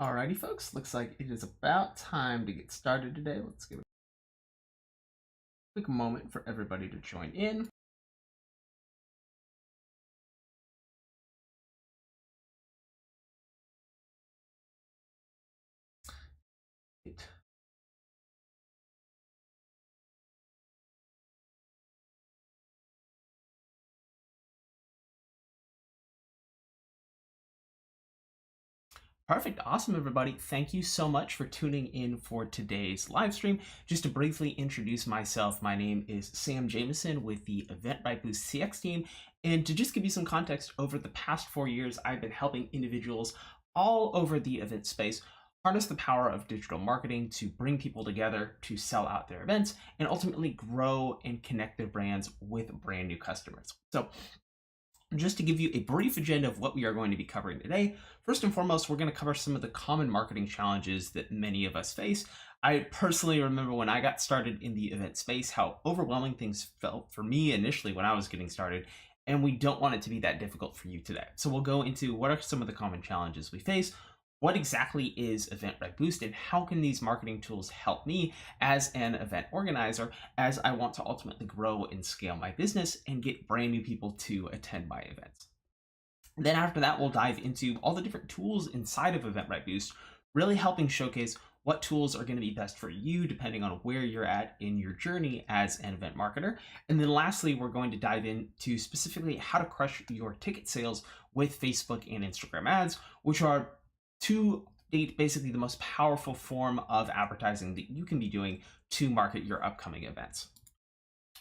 Alrighty, folks, looks like it is about time to get started today. Let's give a quick moment for everybody to join in. Right. Perfect. Awesome, everybody. Thank you so much for tuning in for today's live stream. Just to briefly introduce myself, my name is Sam Jameson with the Eventbrite Boost CX team. And to just give you some context, over the past 4 years, I've been helping individuals all over the event space harness the power of digital marketing to bring people together to sell out their events and ultimately grow and connect their brands with brand new customers. So just to give you a brief agenda of what we are going to be covering today, first and foremost, we're going to cover some of the common marketing challenges that many of us face. I personally remember when I got started in the event space, how overwhelming things felt for me initially when I was getting started, and we don't want it to be that difficult for you today. So we'll go into what are some of the common challenges we face, what exactly is Eventbrite Boost, and how can these marketing tools help me as an event organizer as I want to ultimately grow and scale my business and get brand new people to attend my events. Then after that, we'll dive into all the different tools inside of Eventbrite Boost, really helping showcase what tools are going to be best for you depending on where you're at in your journey as an event marketer. And then lastly, we're going to dive into specifically how to crush your ticket sales with Facebook and Instagram ads, which are to date basically the most powerful form of advertising that you can be doing to market your upcoming events.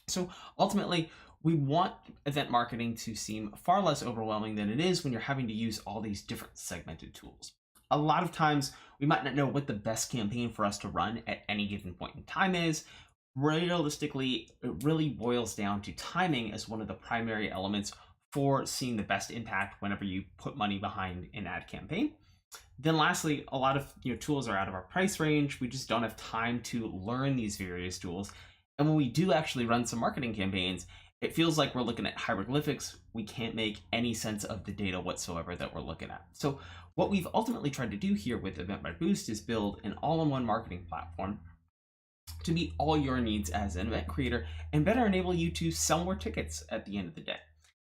So ultimately, we want event marketing to seem far less overwhelming than it is when you're having to use all these different segmented tools. A lot of times, we might not know what the best campaign for us to run at any given point in time is. Realistically, it really boils down to timing as one of the primary elements for seeing the best impact whenever you put money behind an ad campaign. Then lastly, a lot of tools are out of our price range. We just don't have time to learn these various tools. And when we do actually run some marketing campaigns, it feels like we're looking at hieroglyphics. We can't make any sense of the data whatsoever that we're looking at. So what we've ultimately tried to do here with Eventbrite Boost is build an all-in-one marketing platform to meet all your needs as an event creator and better enable you to sell more tickets at the end of the day.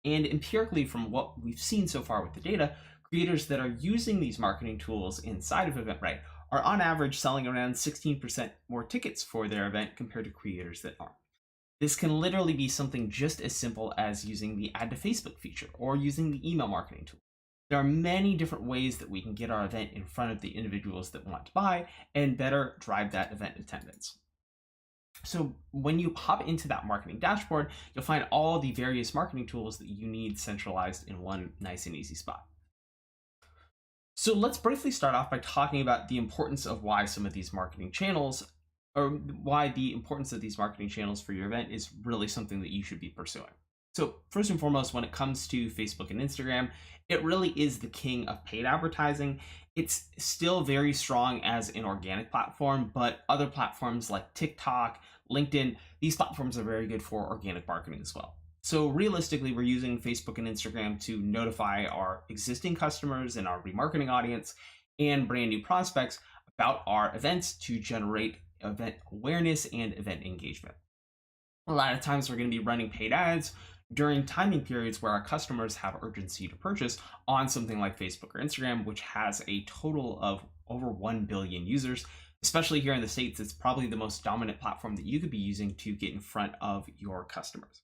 And empirically, from what we've seen so far with the data, creators that are using these marketing tools inside of Eventbrite are on average selling around 16% more tickets for their event compared to creators that aren't. This can literally be something just as simple as using the add to Facebook feature or using the email marketing tool. There are many different ways that we can get our event in front of the individuals that want to buy and better drive that event attendance. So when you hop into that marketing dashboard, you'll find all the various marketing tools that you need centralized in one nice and easy spot. So let's briefly start off by talking about the importance of why some of these marketing channels, or why the importance of these marketing channels for your event is really something that you should be pursuing. So first and foremost, when it comes to Facebook and Instagram, it really is the king of paid advertising. It's still very strong as an organic platform, but other platforms like TikTok, LinkedIn, these platforms are very good for organic marketing as well. So realistically, we're using Facebook and Instagram to notify our existing customers and our remarketing audience and brand new prospects about our events to generate event awareness and event engagement. A lot of times we're going to be running paid ads during timing periods where our customers have urgency to purchase on something like Facebook or Instagram, which has a total of over 1 billion users. Especially here in the States, it's probably the most dominant platform that you could be using to get in front of your customers.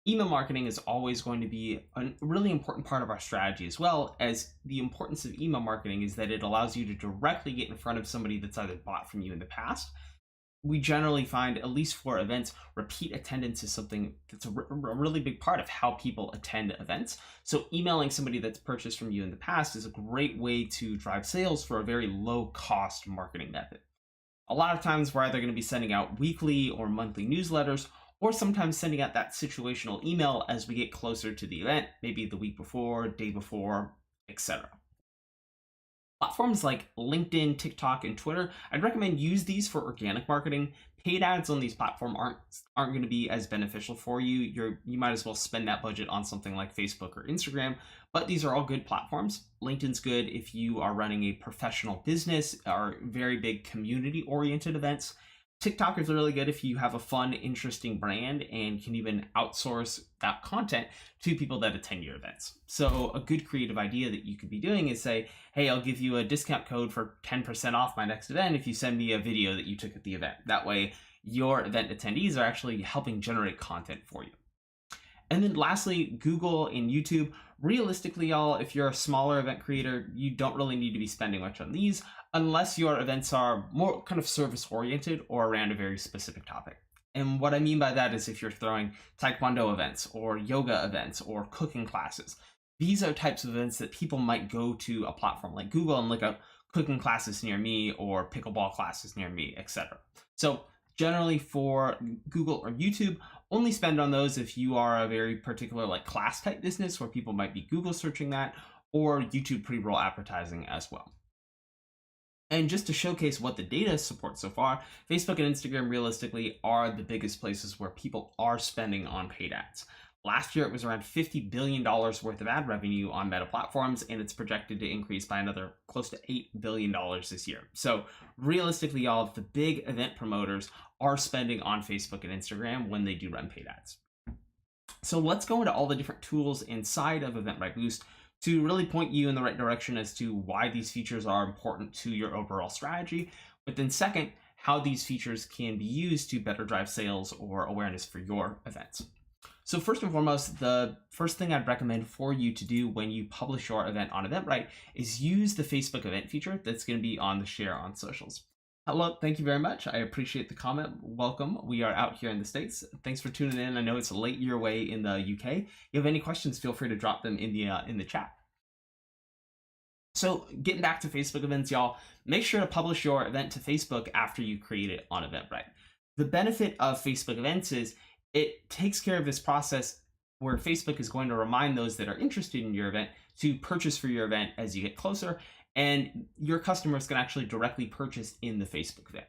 Email marketing is always going to be a really important part of our strategy, as well as the importance of email marketing is that it allows you to directly get in front of somebody that's either bought from you in the past. We generally find, at least for events, repeat attendance is something that's a really big part of how people attend events. So emailing somebody that's purchased from you in the past is a great way to drive sales for a very low cost marketing method. A lot of times we're either going to be sending out weekly or monthly newsletters, or sometimes sending out that situational email as we get closer to the event, maybe the week before, day before, etc. Platforms like LinkedIn, TikTok, and Twitter, I'd recommend use these for organic marketing. Paid ads on these platforms aren't going to be as beneficial for you. You might as well spend that budget on something like Facebook or Instagram. But these are all good platforms. LinkedIn's good if you are running a professional business or very big community oriented events. TikTok is really good if you have a fun, interesting brand and can even outsource that content to people that attend your events. So, a good creative idea that you could be doing is say, hey, I'll give you a discount code for 10% off my next event if you send me a video that you took at the event. That way, your event attendees are actually helping generate content for you. And then lastly, Google and YouTube. Realistically, y'all, if you're a smaller event creator, you don't really need to be spending much on these unless your events are more kind of service oriented or around a very specific topic. And what I mean by that is if you're throwing Taekwondo events or yoga events or cooking classes, these are types of events that people might go to a platform like Google and look up cooking classes near me or pickleball classes near me, etc. So generally for Google or YouTube, only spend on those if you are a very particular like class type business where people might be Google searching that, or YouTube pre-roll advertising as well. And just to showcase what the data supports so far, Facebook and Instagram realistically are the biggest places where people are spending on paid ads. Last year, it was around $50 billion worth of ad revenue on Meta platforms, and it's projected to increase by another close to $8 billion this year. So realistically, all of the big event promoters are spending on Facebook and Instagram when they do run paid ads. So let's go into all the different tools inside of Eventbrite Boost to really point you in the right direction as to why these features are important to your overall strategy. But then second, how these features can be used to better drive sales or awareness for your events. So first and foremost, the first thing I'd recommend for you to do when you publish your event on Eventbrite is use the Facebook event feature that's going to be on the share on socials. Hello, thank you very much. I appreciate the comment. Welcome. We are out here in the States. Thanks for tuning in. I know it's late your way in the UK. If you have any questions, feel free to drop them in the chat. So getting back to Facebook events, y'all, make sure to publish your event to Facebook after you create it on Eventbrite. The benefit of Facebook events is it takes care of this process where Facebook is going to remind those that are interested in your event to purchase for your event as you get closer, and your customers can actually directly purchase in the Facebook event.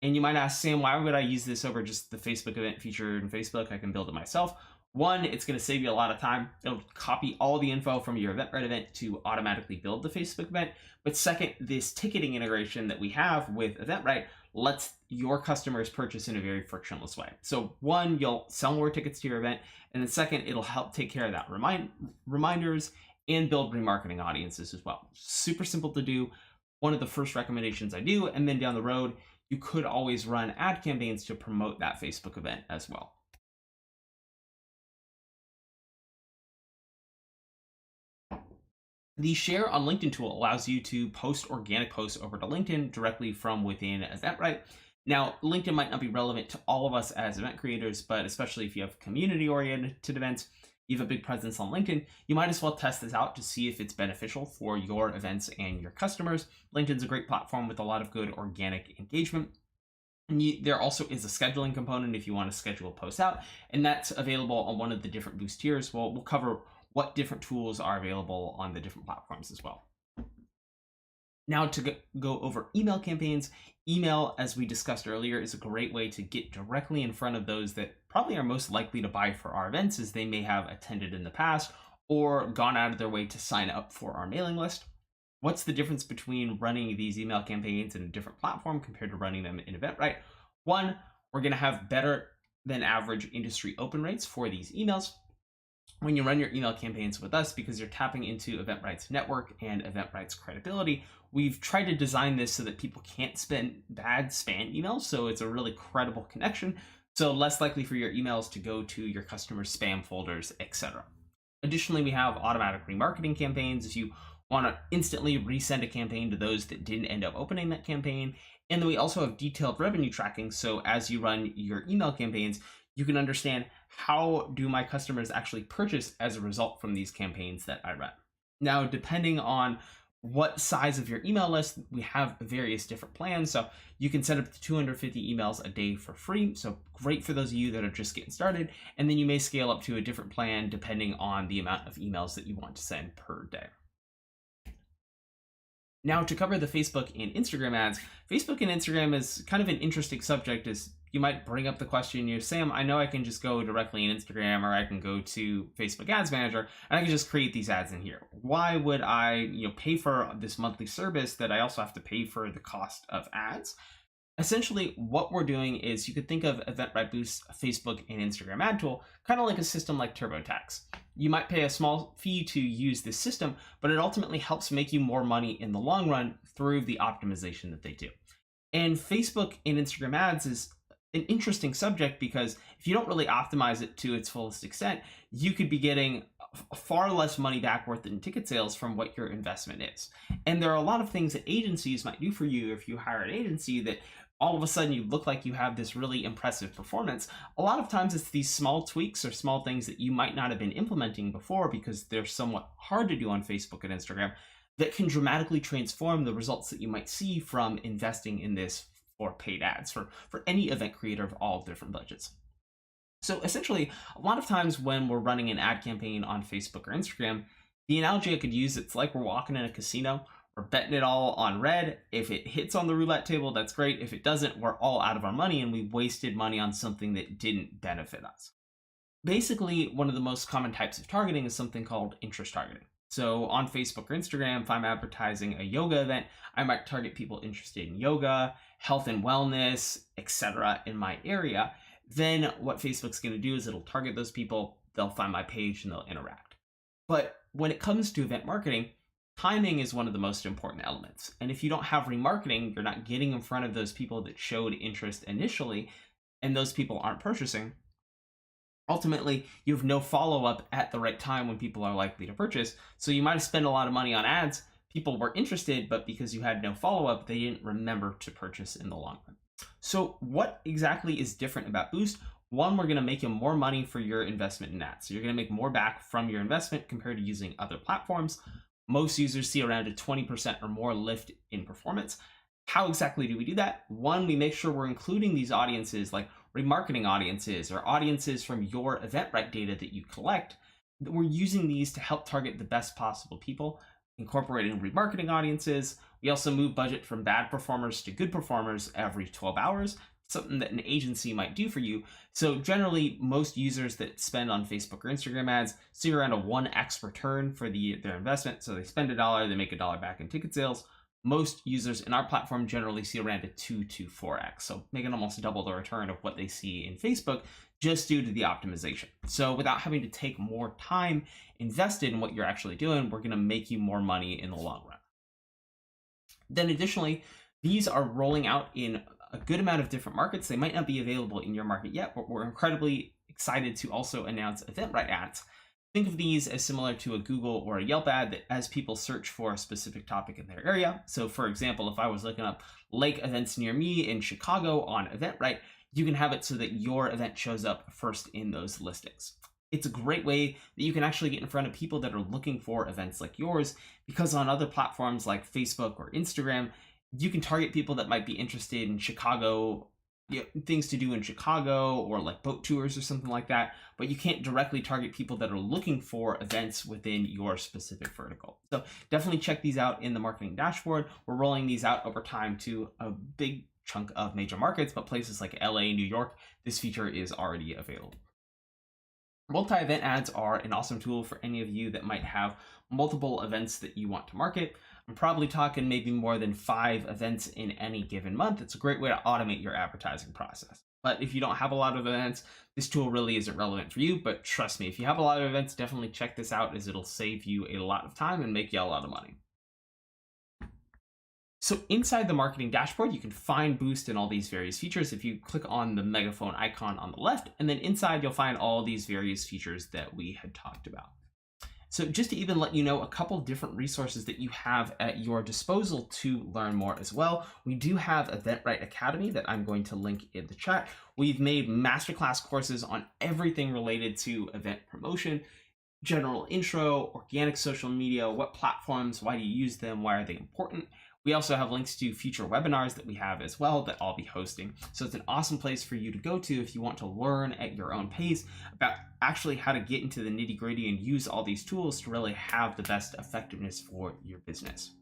And you might ask, Sam, why would I use this over just the Facebook event feature in Facebook? I can build it myself. One, it's going to save you a lot of time. It'll copy all the info from your Eventbrite event to automatically build the Facebook event. But second, this ticketing integration that we have with Eventbrite lets your customers purchase in a very frictionless way. So one, you'll sell more tickets to your event. And then second, it'll help take care of that reminders and build remarketing audiences as well. Super simple to do. One of the first recommendations I do. And then down the road, you could always run ad campaigns to promote that Facebook event as well. The Share on LinkedIn tool allows you to post organic posts over to LinkedIn directly from within Eventbrite. Now, LinkedIn might not be relevant to all of us as event creators, but especially if you have community-oriented events, you have a big presence on LinkedIn, you might as well test this out to see if it's beneficial for your events and your customers. LinkedIn's a great platform with a lot of good organic engagement. And there also is a scheduling component if you want to schedule posts out, and that's available on one of the different Boost tiers. We'll cover what different tools are available on the different platforms as well. Now to go over email campaigns, email, as we discussed earlier, is a great way to get directly in front of those that probably are most likely to buy for our events, as they may have attended in the past or gone out of their way to sign up for our mailing list. What's the difference between running these email campaigns in a different platform compared to running them in Eventbrite? One, we're going to have better than average industry open rates for these emails when you run your email campaigns with us, because you're tapping into Eventbrite's network and Eventbrite's credibility. We've tried to design this so that people can't spend bad spam emails, so it's a really credible connection, so less likely for your emails to go to your customers' spam folders, etc. Additionally, we have automatic remarketing campaigns if you want to instantly resend a campaign to those that didn't end up opening that campaign. And then we also have detailed revenue tracking, so as you run your email campaigns, you can understand how do my customers actually purchase as a result from these campaigns that I run. Now, depending on what size of your email list, we have various different plans. So you can set up to 250 emails a day for free. So great for those of you that are just getting started. And then you may scale up to a different plan depending on the amount of emails that you want to send per day. Now, to cover the Facebook and Instagram ads, Facebook and Instagram is kind of an interesting subject as you might bring up the question, Sam, I know I can just go directly in Instagram or I can go to Facebook Ads Manager and I can just create these ads in here. Why would I, pay for this monthly service that I also have to pay for the cost of ads? Essentially, what we're doing is you could think of Eventbrite Boost, Facebook, and Instagram ad tool kind of like a system like TurboTax. You might pay a small fee to use this system, but it ultimately helps make you more money in the long run through the optimization that they do. And Facebook and Instagram ads is an interesting subject because if you don't really optimize it to its fullest extent, you could be getting far less money back worth in ticket sales from what your investment is. And there are a lot of things that agencies might do for you if you hire an agency that all of a sudden you look like you have this really impressive performance. A lot of times it's these small tweaks or small things that you might not have been implementing before because they're somewhat hard to do on Facebook and Instagram that can dramatically transform the results that you might see from investing in this for paid ads for any event creator of all different budgets. So essentially, a lot of times when we're running an ad campaign on Facebook or Instagram, the analogy I could use, it's like we're walking in a casino. We're betting it all on red. If it hits on the roulette table, that's great. If it doesn't, we're all out of our money and we wasted money on something that didn't benefit us. Basically, one of the most common types of targeting is something called interest targeting. So on Facebook or Instagram, if I'm advertising a yoga event, I might target people interested in yoga, health and wellness, etc. in my area. Then what Facebook's going to do is it'll target those people, they'll find my page and they'll interact. But when it comes to event marketing, timing is one of the most important elements. And if you don't have remarketing, you're not getting in front of those people that showed interest initially, and those people aren't purchasing. Ultimately, you have no follow-up at the right time when people are likely to purchase. So you might have spent a lot of money on ads. People were interested, but because you had no follow-up, they didn't remember to purchase in the long run. So what exactly is different about Boost? One, we're going to make you more money for your investment in ads. So you're going to make more back from your investment compared to using other platforms. Most users see around a 20% or more lift in performance. How exactly do we do that? One, we make sure we're including these audiences like remarketing audiences or audiences from your Eventbrite data that you collect. We're using these to help target the best possible people, incorporating remarketing audiences. We also move budget from bad performers to good performers every 12 hours, something that an agency might do for you. So generally, most users that spend on Facebook or Instagram ads see around a 1x return for their investment. So they spend $1, they make $1 back in ticket sales. Most users in our platform generally see around a 2 to 4x, so making almost double the return of what they see in Facebook just due to the optimization. So without having to take more time invested in what you're actually doing, we're going to make you more money in the long run. Then additionally, these are rolling out in a good amount of different markets. They might not be available in your market yet, but we're incredibly excited to also announce Eventbrite ads. Think of these as similar to a Google or a Yelp ad that as people search for a specific topic in their area. So for example, if I was looking up lake events near me in Chicago on Eventbrite, you can have it so that your event shows up first in those listings. It's a great way that you can actually get in front of people that are looking for events like yours, because on other platforms like Facebook or Instagram, you can target people that might be interested in Chicago, things to do in Chicago or like boat tours or something like that, but you can't directly target people that are looking for events within your specific vertical. So definitely check these out in the marketing dashboard. We're rolling these out over time to a big chunk of major markets, but places like LA, New York, this feature is already available. Multi-event ads are an awesome tool for any of you that might have multiple events that you want to market. I'm probably talking maybe more than 5 events in any given month. It's a great way to automate your advertising process. But if you don't have a lot of events, this tool really isn't relevant for you. But trust me, if you have a lot of events, definitely check this out as it'll save you a lot of time and make you a lot of money. So inside the marketing dashboard, you can find Boost and all these various features if you click on the megaphone icon on the left, and then inside you'll find all these various features that we had talked about. So just to even let you know a couple different resources that you have at your disposal to learn more as well, we do have Eventbrite Academy that I'm going to link in the chat. We've made masterclass courses on everything related to event promotion, general intro, organic social media, what platforms, why do you use them, why are they important? We also have links to future webinars that we have as well that I'll be hosting. So it's an awesome place for you to go to if you want to learn at your own pace about actually how to get into the nitty-gritty and use all these tools to really have the best effectiveness for your business.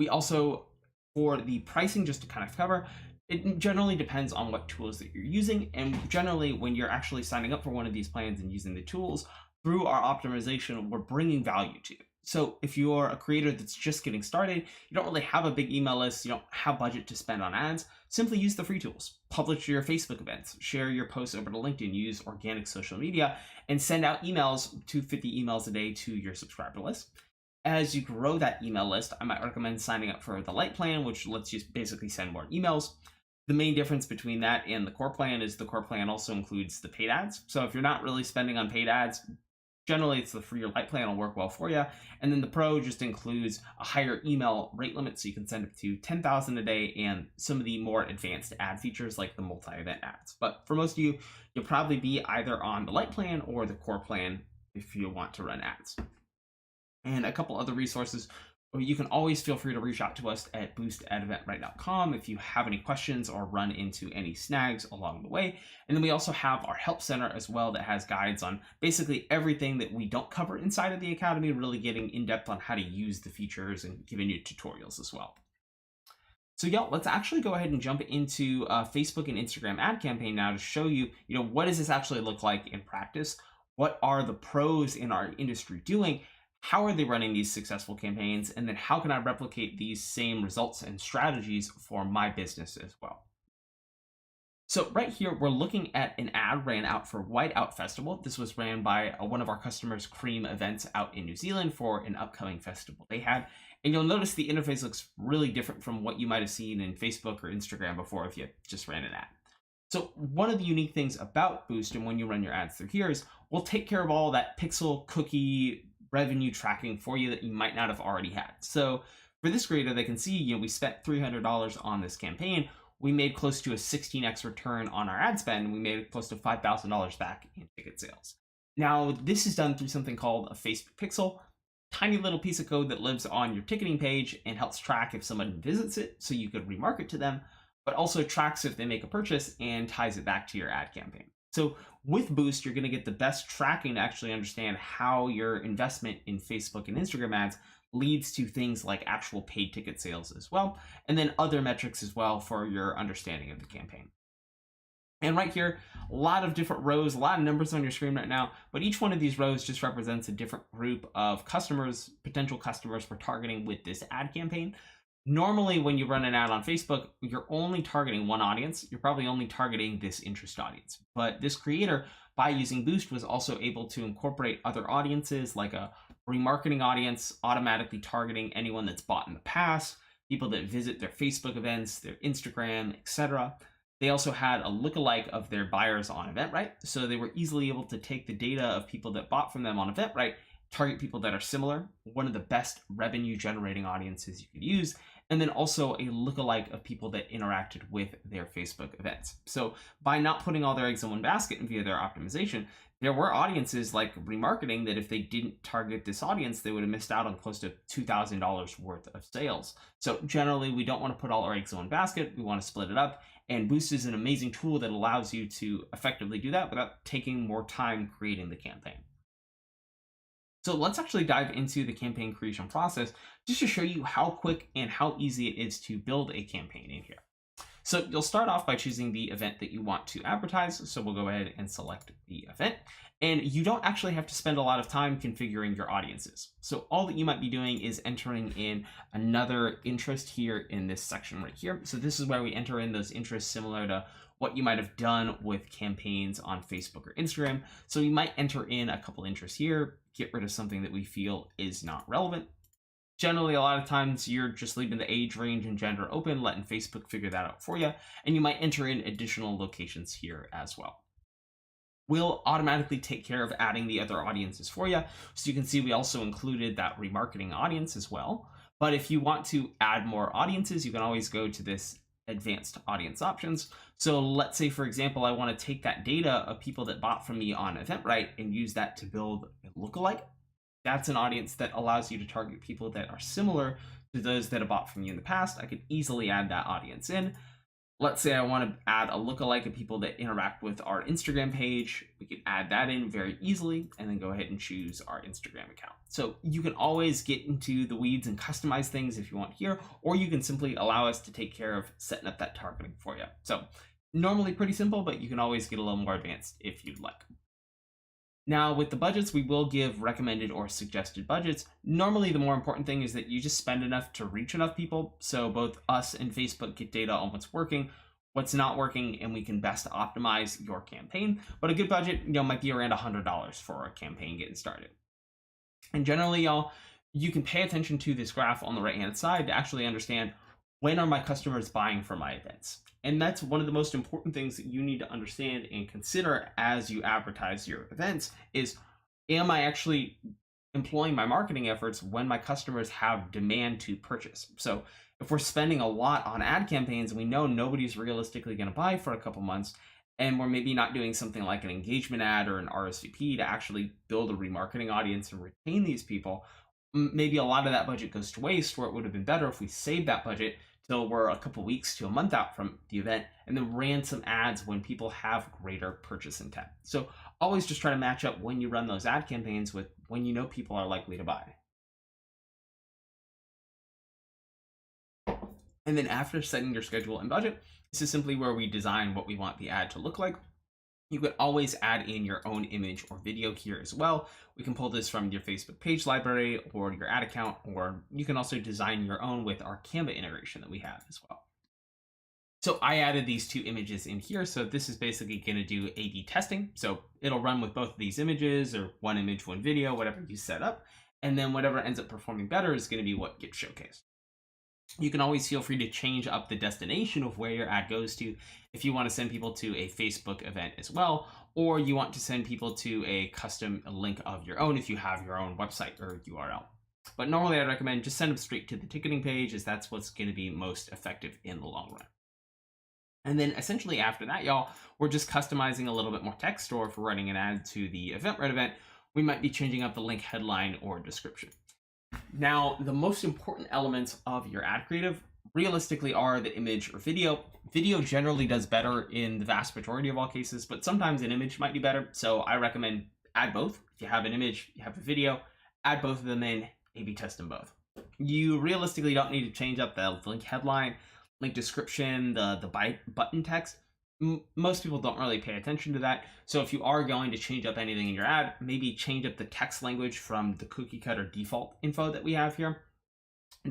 We also, for the pricing, just to kind of cover, it generally depends on what tools that you're using. And generally, when you're actually signing up for one of these plans and using the tools, through our optimization, we're bringing value to you. So if you're a creator that's just getting started, you don't really have a big email list, you don't have budget to spend on ads, simply use the free tools. Publish your Facebook events, share your posts over to LinkedIn, use organic social media, and send out emails, 250 emails a day to your subscriber list. As you grow that email list, I might recommend signing up for the Lite plan, which lets you basically send more emails. The main difference between that and the core plan is the core plan also includes the paid ads. So if you're not really spending on paid ads, generally it's the free or Lite plan will work well for you. And then the Pro just includes a higher email rate limit, so you can send up to 10,000 a day, and some of the more advanced ad features like the multi-event ads. But for most of you, you'll probably be either on the Lite plan or the core plan if you want to run ads. And a couple other resources. You can always feel free to reach out to us at boost@eventbrite.com if you have any questions or run into any snags along the way. And then we also have our help center as well that has guides on basically everything that we don't cover inside of the academy, really getting in depth on how to use the features and giving you tutorials as well. So yeah, let's actually go ahead and jump into Facebook and Instagram ad campaign now to show you, what does this actually look like in practice? What are the pros in our industry doing? How are they running these successful campaigns? And then how can I replicate these same results and strategies for my business as well? So right here, we're looking at an ad ran out for Whiteout Festival. This was ran by one of our customers, Cream Events, out in New Zealand for an upcoming festival they had. And you'll notice the interface looks really different from what you might have seen in Facebook or Instagram before if you just ran an ad. So one of the unique things about Boost and when you run your ads through here is we'll take care of all that pixel cookie revenue tracking for you that you might not have already had. So for this creator, they can see, we spent $300 on this campaign. We made close to a 16x return on our ad spend. And we made close to $5,000 back in ticket sales. Now, this is done through something called a Facebook Pixel, tiny little piece of code that lives on your ticketing page and helps track if someone visits it so you could remarket to them, but also tracks if they make a purchase and ties it back to your ad campaign. So with Boost, you're going to get the best tracking to actually understand how your investment in Facebook and Instagram ads leads to things like actual paid ticket sales as well, and then other metrics as well for your understanding of the campaign. And right here, a lot of different rows, a lot of numbers on your screen right now, but each one of these rows just represents a different group of customers, potential customers we're targeting with this ad campaign. Normally, when you run an ad on Facebook, you're only targeting one audience. You're probably only targeting this interest audience. But this creator, by using Boost, was also able to incorporate other audiences like a remarketing audience, automatically targeting anyone that's bought in the past, people that visit their Facebook events, their Instagram, etc. They also had a lookalike of their buyers on Eventbrite. So they were easily able to take the data of people that bought from them on Eventbrite, target people that are similar, one of the best revenue generating audiences you could use, and then also a lookalike of people that interacted with their Facebook events. So by not putting all their eggs in one basket and via their optimization, there were audiences like remarketing that if they didn't target this audience, they would have missed out on close to $2,000 worth of sales. So generally, we don't want to put all our eggs in one basket. We want to split it up. And Boost is an amazing tool that allows you to effectively do that without taking more time creating the campaign. So let's actually dive into the campaign creation process just to show you how quick and how easy it is to build a campaign in here. So you'll start off by choosing the event that you want to advertise. So we'll go ahead and select the event. And you don't actually have to spend a lot of time configuring your audiences. So all that you might be doing is entering in another interest here in this section right here. So this is where we enter in those interests similar to what you might have done with campaigns on Facebook or Instagram. So we might enter in a couple interests here, get rid of something that we feel is not relevant. Generally, a lot of times you're just leaving the age range and gender open, letting Facebook figure that out for you. And you might enter in additional locations here as well. We'll automatically take care of adding the other audiences for you. So you can see we also included that remarketing audience as well. But if you want to add more audiences, you can always go to this advanced audience options. So let's say, for example, I want to take that data of people that bought from me on Eventbrite and use that to build a lookalike. That's an audience that allows you to target people that are similar to those that have bought from you in the past. I could easily add that audience in. Let's say I want to add a lookalike of people that interact with our Instagram page. We can add that in very easily and then go ahead and choose our Instagram account. So you can always get into the weeds and customize things if you want here, or you can simply allow us to take care of setting up that targeting for you. So normally pretty simple, but you can always get a little more advanced if you'd like. Now, with the budgets, we will give recommended or suggested budgets. Normally, the more important thing is that you just spend enough to reach enough people. So both us and Facebook get data on what's working, what's not working, and we can best optimize your campaign. But a good budget, might be around $100 for a campaign getting started. And generally, y'all, you can pay attention to this graph on the right-hand side to actually understand, when are my customers buying for my events? And that's one of the most important things that you need to understand and consider as you advertise your events is, am I actually employing my marketing efforts when my customers have demand to purchase? So if we're spending a lot on ad campaigns and we know nobody's realistically going to buy for a couple months, and we're maybe not doing something like an engagement ad or an RSVP to actually build a remarketing audience and retain these people, maybe a lot of that budget goes to waste, where it would have been better if we saved that budget till we're a couple weeks to a month out from the event and then ran some ads when people have greater purchase intent. So always just try to match up when you run those ad campaigns with when you know people are likely to buy. And then after setting your schedule and budget, this is simply where we design what we want the ad to look like. You could always add in your own image or video here as well. We can pull this from your Facebook page library or your ad account, or you can also design your own with our Canva integration that we have as well. So I added these two images in here. So this is basically going to do A/B testing. So it'll run with both of these images, or one image, one video, whatever you set up. And then whatever ends up performing better is going to be what gets showcased. You can always feel free to change up the destination of where your ad goes to if you want to send people to a Facebook event as well, or you want to send people to a custom link of your own if you have your own website or URL. But normally I'd recommend just send them straight to the ticketing page, as that's what's going to be most effective in the long run. And then essentially after that, y'all, we're just customizing a little bit more text, or if we're running an ad to the Eventbrite event, we might be changing up the link headline or description. Now, the most important elements of your ad creative realistically are the image or video. Video generally does better in the vast majority of all cases, but sometimes an image might be better. So I recommend add both. If you have an image, you have a video, add both of them in, A/B test them both. You realistically don't need to change up the link headline, link description, the button text. Most people don't really pay attention to that. So if you are going to change up anything in your ad, maybe change up the text language from the cookie cutter default info that we have here,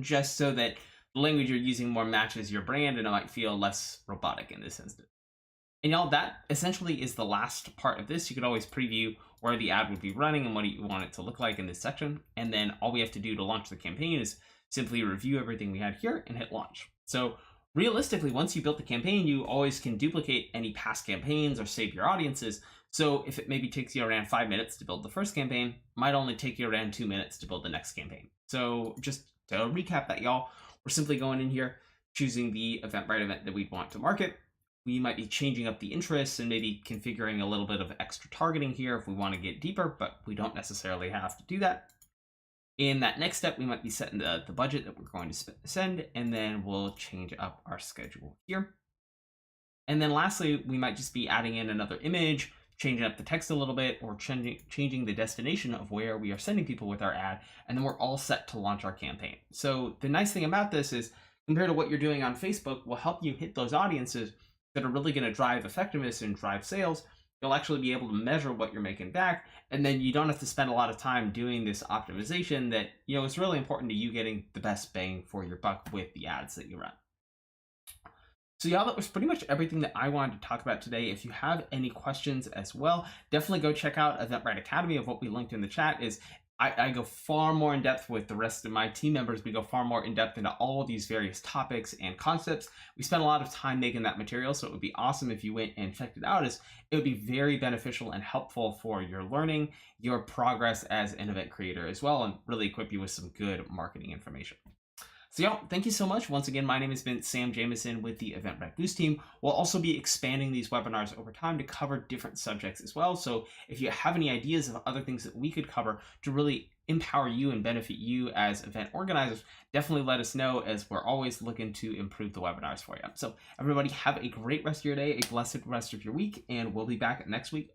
just so that the language you're using more matches your brand and it might feel less robotic in this instance. And y'all, that essentially is the last part of this. You could always preview where the ad would be running and what you want it to look like in this section. And then all we have to do to launch the campaign is simply review everything we had here and hit launch. So realistically, once you built the campaign, you always can duplicate any past campaigns or save your audiences. So if it maybe takes you around 5 minutes to build the first campaign, it might only take you around 2 minutes to build the next campaign. So just to recap that, y'all, we're simply going in here, choosing the Eventbrite event that we'd want to market. We might be changing up the interests and maybe configuring a little bit of extra targeting here if we want to get deeper, but we don't necessarily have to do that. In that next step, we might be setting the budget that we're going to send, and then we'll change up our schedule here. And then lastly, we might just be adding in another image, changing up the text a little bit, or changing the destination of where we are sending people with our ad, and then we're all set to launch our campaign. So the nice thing about this is, compared to what you're doing on Facebook, will help you hit those audiences that are really going to drive effectiveness and drive sales. You'll actually be able to measure what you're making back, and then you don't have to spend a lot of time doing this optimization that, is really important to you getting the best bang for your buck with the ads that you run. So y'all, that was pretty much everything that I wanted to talk about today. If you have any questions as well, definitely go check out Eventbrite Academy. Of what we linked in the chat is I go far more in depth with the rest of my team members. We go far more in depth into all of these various topics and concepts. We spend a lot of time making that material, so it would be awesome if you went and checked it out, as it would be very beneficial and helpful for your learning, your progress as an event creator as well, and really equip you with some good marketing information. So So yeah, thank you so much. Once again, my name has been Sam Jameson with the Eventbrite Boost team. We'll also be expanding these webinars over time to cover different subjects as well. So if you have any ideas of other things that we could cover to really empower you and benefit you as event organizers, definitely let us know, as we're always looking to improve the webinars for you. So everybody have a great rest of your day, a blessed rest of your week, and we'll be back next week